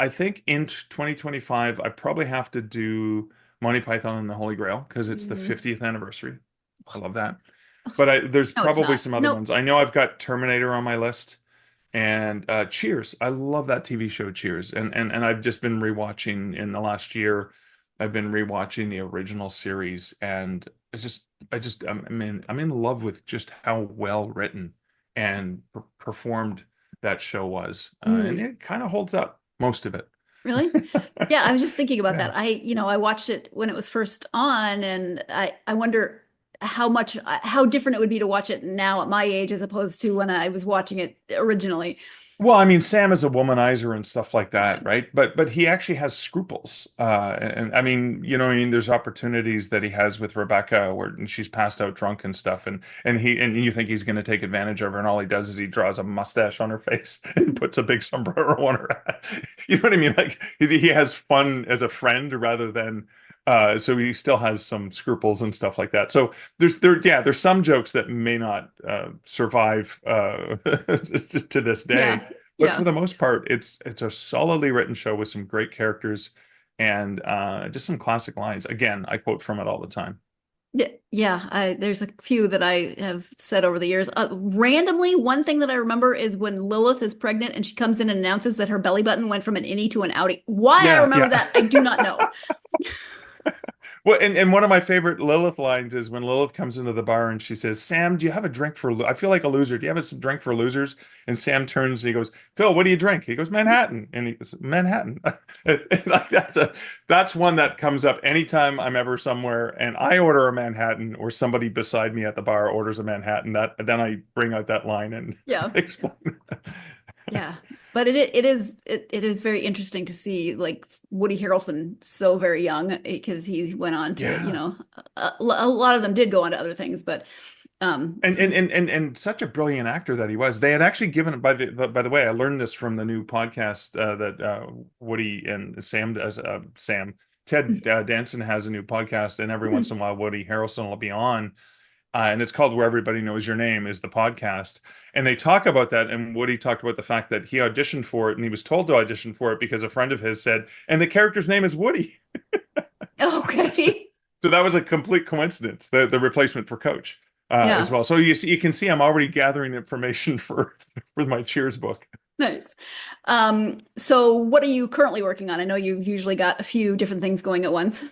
in 2025 I probably have to do Monty Python and the Holy Grail because it's the Mhm. 50th anniversary. I love that. But there's No, it's probably not. some other Nope. ones. I know I've got Terminator on my list and Cheers. I love that TV show Cheers. And I've just been rewatching in the last year. I've been rewatching the original series and I'm in love with just how well written and performed that show was. And Mm, it kind of holds up most of it. really? Yeah, I was just thinking about Yeah. that. I watched it when it was first on, and I wonder how different it would be to watch it now at my age as opposed to when I was watching it originally. Well, I mean, Sam is a womanizer and stuff like Yeah. that, right? But he actually has scruples. And I mean, I mean, there's opportunities that he has with Rebecca where she's passed out drunk and stuff, and you think he's going to take advantage of her, and all he does is he draws a mustache on her face and puts a big sombrero on her head. You know what I mean? Like he has fun as a friend rather than. So he still has some scruples and stuff like that. So there's some jokes that may not survive to this day. Yeah. But Yeah. for the most part, it's a solidly written show with some great characters and just some classic lines. Again, I quote from it all the time. Yeah, there's a few that I have said over the years. Randomly, one thing that I remember is when Lilith is pregnant and she comes in and announces that her belly button went from an innie to an outie. Why I Yeah, remember yeah. that, I do not know. Well, and one of my favorite Lilith lines is when Lilith comes into the bar and she says, "Sam, do you have a drink for? I feel like a loser. Do you have a drink for losers?" And Sam turns and he goes, "Phil, what do you drink?" He goes, "Manhattan." And he goes, "Manhattan." And like that's one that comes up anytime I'm ever somewhere and I order a Manhattan or somebody beside me at the bar orders a Manhattan. Then I bring out that line and Yeah. explain. Yeah, but it is very interesting to see like Woody Harrelson so very young because he went on to, Yeah. a lot of them did go on to other things, but And such a brilliant actor that he was. They had actually given by the way, I learned this from the new podcast that Woody and Sam does. Ted Danson has a new podcast, and every once in a while, Woody Harrelson will be on. And it's called Where Everybody Knows Your Name is the podcast. And they talk about that. And Woody talked about the fact that he auditioned for it and he was told to audition for it because a friend of his said, and the character's name is Woody. okay. So that was a complete coincidence, the replacement for Coach Yeah. as well. So you can see I'm already gathering information for my Cheers book. Nice. So what are you currently working on? I know you've usually got a few different things going at once.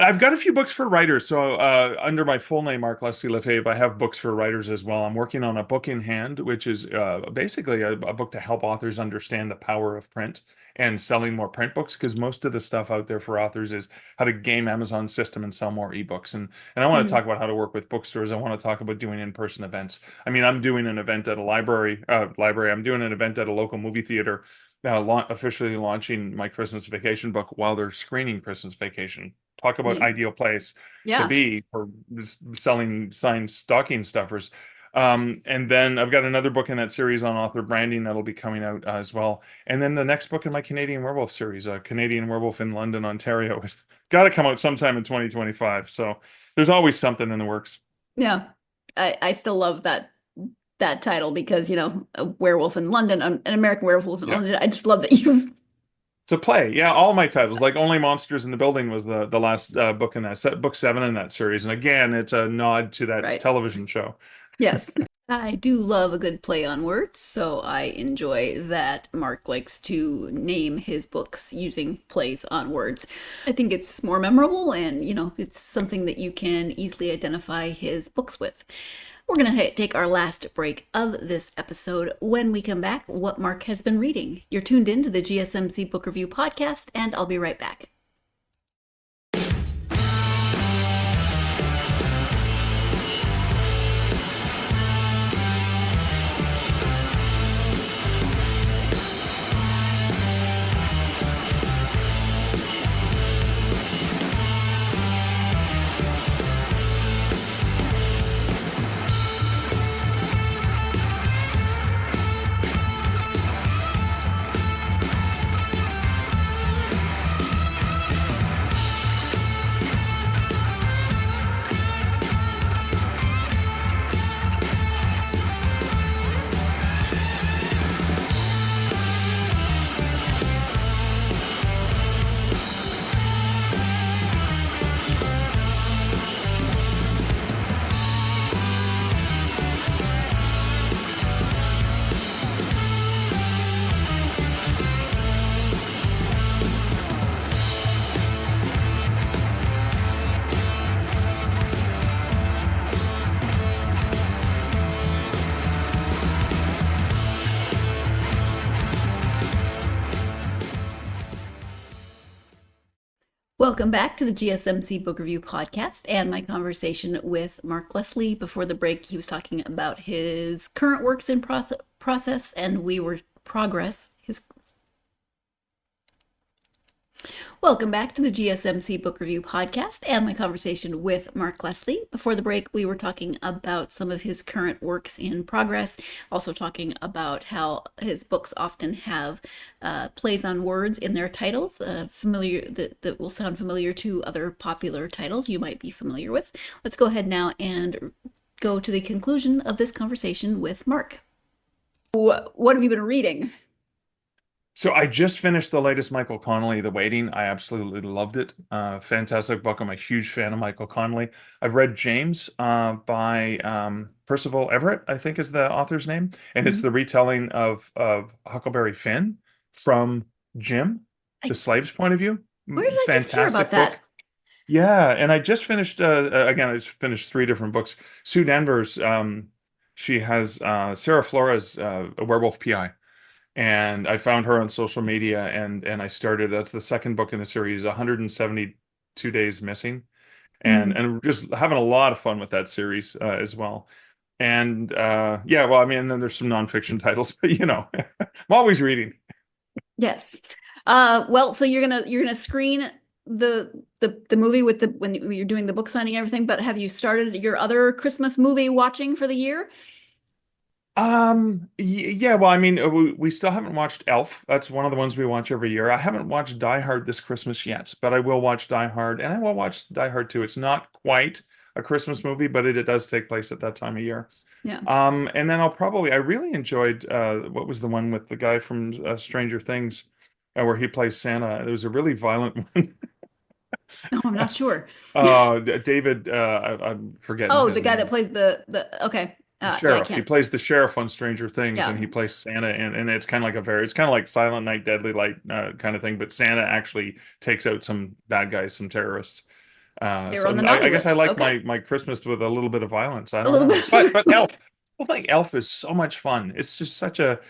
I've got a few books for writers. So under my full name, Mark Leslie Lefebvre, I have books for writers as well. I'm working on a book in hand, which is basically a book to help authors understand the power of print and selling more print books, because most of the stuff out there for authors is how to game Amazon's system and sell more ebooks. And I want to talk about how to work with bookstores. I want to talk about doing in-person events. I mean, I'm doing an event at a library. I'm doing an event at a local movie theater officially launching my Christmas Vacation book while they're screening Christmas Vacation. Talk about Yeah. ideal place to Yeah. be for selling signed stocking stuffers. And then I've got another book in that series on author branding that'll be coming out as well. And then the next book in my Canadian Werewolf series, Canadian Werewolf in London, Ontario, has got to come out sometime in 2025. So there's always something in the works. Yeah. I still love that title because, a werewolf in London, an American werewolf in Yeah. London. I just love that you've. It's a play. Yeah, all my titles, like Only Monsters in the Building was the last book in that book 7 in that series. And again, it's a nod to that Right. television show. Yes. I do love a good play on words, so I enjoy that Mark likes to name his books using plays on words. I think it's more memorable and, it's something that you can easily identify his books with. We're going to take our last break of this episode. When we come back, what Mark has been reading. You're tuned in to the GSMC Book Review Podcast, and I'll be right back. Welcome back to the GSMC Book Review Podcast and my conversation with Mark Leslie. Before the break, he was talking about his current works in process, and we were progress. Welcome back to the GSMC Book Review Podcast and my conversation with Mark Leslie. Before the break, we were talking about some of his current works in progress, also talking about how his books often have plays on words in their titles, that will sound familiar to other popular titles you might be familiar with. Let's go ahead now and go to the conclusion of this conversation with Mark. What have you been reading? So I just finished the latest Michael Connelly, The Waiting. I absolutely loved it. Fantastic book. I'm a huge fan of Michael Connelly. I've read James by Percival Everett, I think is the author's name. And it's the retelling of Huckleberry Finn from Jim, the slave's point of view. Where did I just hear about that? Yeah, and I just finished, again, I just finished 3 different books. Sue Danvers, she has Sarah Flores, a werewolf PI. And I found her on social media and I started, that's the second book in the series, 172 Days Missing. And just having a lot of fun with that series as well. And yeah, well, I mean, then there's some nonfiction titles, but I'm always reading. Yes. Well, so you're gonna screen the movie when you're doing the book signing and everything, but have you started your other Christmas movie watching for the year? Yeah, well, I mean, we still haven't watched Elf. That's one of the ones we watch every year. I haven't watched Die Hard this Christmas yet, but I will watch Die Hard, and I will watch Die Hard 2. It's not quite a Christmas movie, but it does take place at that time of year. Yeah. And then I really enjoyed what was the one with the guy from Stranger Things, where he plays Santa. It was a really violent one. No, I'm not sure. David, I'm forgetting. Oh, his the guy name. that plays the okay. Sheriff. Yeah, He plays the sheriff on Stranger Things, Yeah. and he plays Santa, and it's kind of it's kind of like Silent Night, Deadly Light kind of thing. But Santa actually takes out some bad guys, some terrorists. They're So on the naughty I guess I list. like Okay. my Christmas with a little bit of violence. I A don't little know, bit. but Elf. I think Elf is so much fun. It's just such a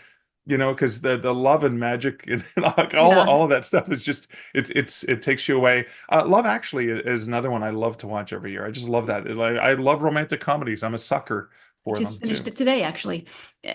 because the love and magic and like all of that stuff is just it takes you away. Love Actually is another one I love to watch every year. I just love that. I love romantic comedies. I'm a sucker for them Just finished too. it today, actually.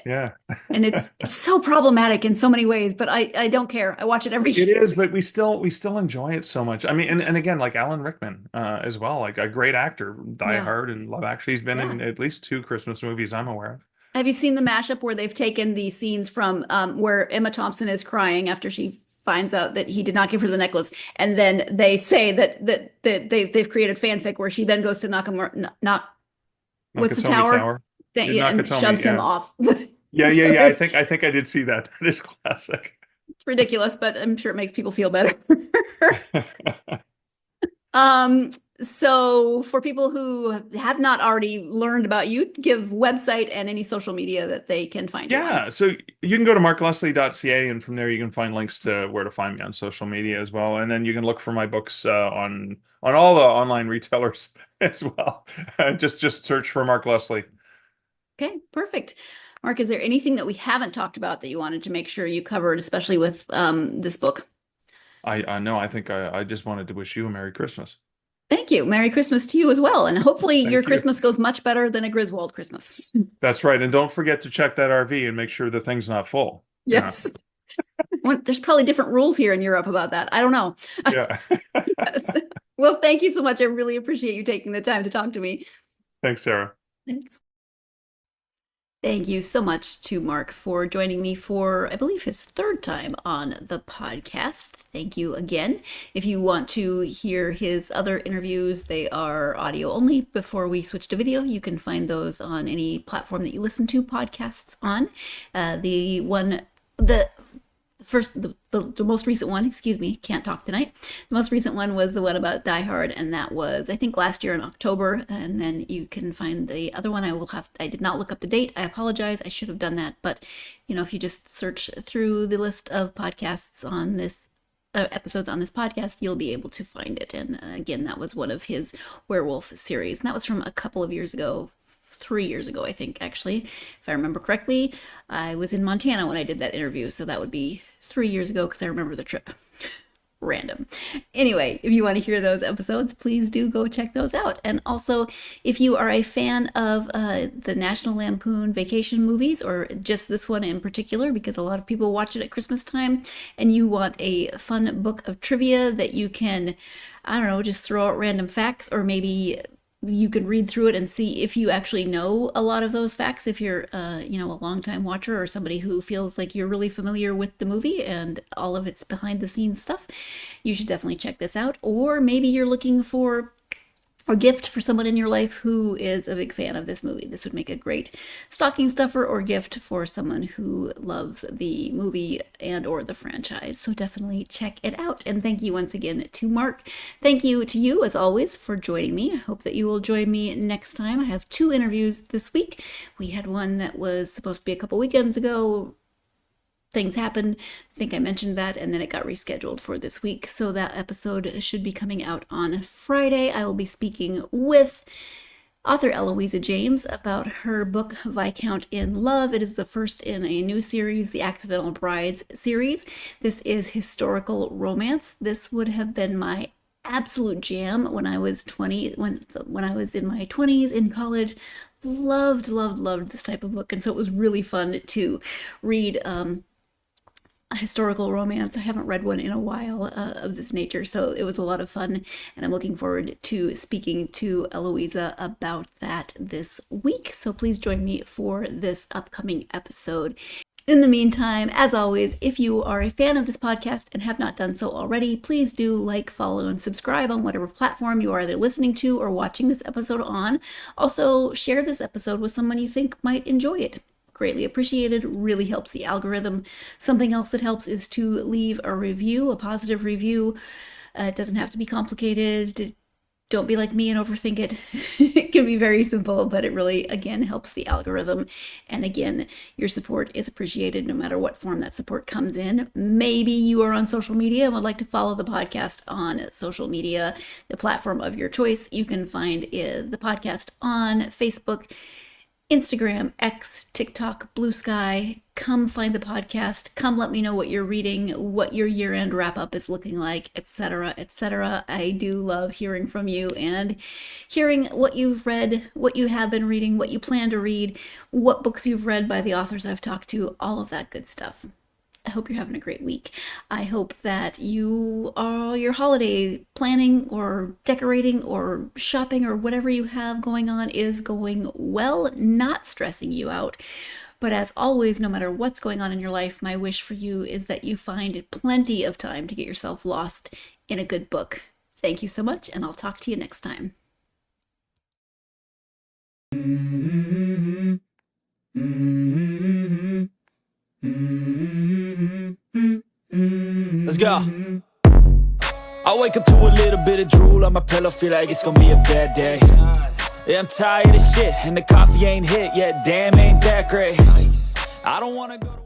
Yeah. And it's so problematic in so many ways, but I don't care. I watch it every It year. is, but we still enjoy it so much. I mean, and again, like Alan Rickman, as well, like a great actor, Die Yeah. Hard and Love Actually. He's been Yeah. in at least 2 Christmas movies I'm aware of. Have you seen the mashup where they've taken the scenes from where Emma Thompson is crying after she finds out that he did not give her the necklace, and then they say that they've created fanfic where she then goes to what's the Nakatomi tower? Tower. And Nakatomi, shoves him yeah. off. Yeah, So yeah. I think I did see that. That is classic. it's ridiculous, but I'm sure it makes people feel better. So for people who have not already learned about you, give website and any social media that they can find you on. Yeah, so you can go to markleslie.ca, and from there you can find links to where to find me on social media as well. And then you can look for my books on all the online retailers as well. Just search for Mark Leslie. Okay, perfect. Mark, is there anything that we haven't talked about that you wanted to make sure you covered, especially with this book? I know. I think I just wanted to wish you a Merry Christmas. Thank you. Merry Christmas to you as well. And hopefully Thank your you. Christmas goes much better than a Griswold Christmas. That's right. And don't forget to check that RV and make sure the thing's not full. Yes. There's probably different rules here in Europe about that. I don't know. Yeah. Yes. Well, thank you so much. I really appreciate you taking the time to talk to me. Thanks, Sarah. Thanks. Thank you so much to Mark for joining me for, I believe, his third time on the podcast. Thank you again. If you want to hear his other interviews, they are audio only. Before we switch to video, you can find those on any platform that you listen to podcasts on. The most recent one, excuse me, can't talk tonight. The most recent one was the one about Die Hard, and that was, I think, last year in October. And then you can find the other one. I did not look up the date. I apologize. I should have done that. But, if you just search through the list of podcasts on this episodes on this podcast, you'll be able to find it. And again, that was one of his werewolf series. And that was from a couple of years ago. 3 years ago, I think, actually, if I remember correctly. I was in Montana when I did that interview, so that would be 3 years ago because I remember the trip. Random. Anyway, if you want to hear those episodes, please do go check those out. And also, if you are a fan of the National Lampoon vacation movies, or just this one in particular, because a lot of people watch it at Christmas time, and you want a fun book of trivia that you can, I don't know, just throw out random facts, or maybe you can read through it and see if you actually know a lot of those facts. If you're, a longtime watcher or somebody who feels like you're really familiar with the movie and all of its behind the scenes stuff, you should definitely check this out. Or maybe you're looking for a gift for someone in your life who is a big fan of this movie. This would make a great stocking stuffer or gift for someone who loves the movie and or the franchise. So definitely check it out. And thank you once again to Mark. Thank you to you, as always, for joining me. I hope that you will join me next time. I have 2 interviews this week. We had one that was supposed to be a couple weekends ago. Things happened. I think I mentioned that, and then it got rescheduled for this week. So that episode should be coming out on Friday. I will be speaking with author Eloisa James about her book, Viscount in Love. It is the first in a new series, the Accidental Brides series. This is historical romance. This would have been my absolute jam when I was 20, when I was in my 20s in college. Loved this type of book. And so it was really fun to read a historical romance. I haven't read one in a while of this nature, so it was a lot of fun, and I'm looking forward to speaking to Eloisa about that this week. So please join me for this upcoming episode. In the meantime, as always, if you are a fan of this podcast and have not done so already, please do like, follow, and subscribe on whatever platform you are either listening to or watching this episode on. Also, share this episode with someone you think might enjoy it. Greatly appreciated, really helps the algorithm. Something else that helps is to leave a review, a positive review. It doesn't have to be complicated. Don't be like me and overthink it. It can be very simple, but it really, again, helps the algorithm. And again, your support is appreciated no matter what form that support comes in. Maybe you are on social media and would like to follow the podcast on social media, the platform of your choice. You can find the podcast on Facebook, Instagram, X, TikTok, Blue Sky. Come find the podcast. Come let me know what you're reading, what your year-end wrap-up is looking like, etc., etc. I do love hearing from you and hearing what you've read, what you have been reading, what you plan to read, what books you've read by the authors I've talked to, all of that good stuff. I hope you're having a great week. I hope that your holiday planning or decorating or shopping or whatever you have going on is going well, not stressing you out. But as always, no matter what's going on in your life, my wish for you is that you find plenty of time to get yourself lost in a good book. Thank you so much, and I'll talk to you next time. Let's go. I wake up to a little bit of drool on my pillow, feel like it's gonna be a bad day. Yeah, I'm tired of shit, and the coffee ain't hit yet, damn ain't that great. I don't wanna go to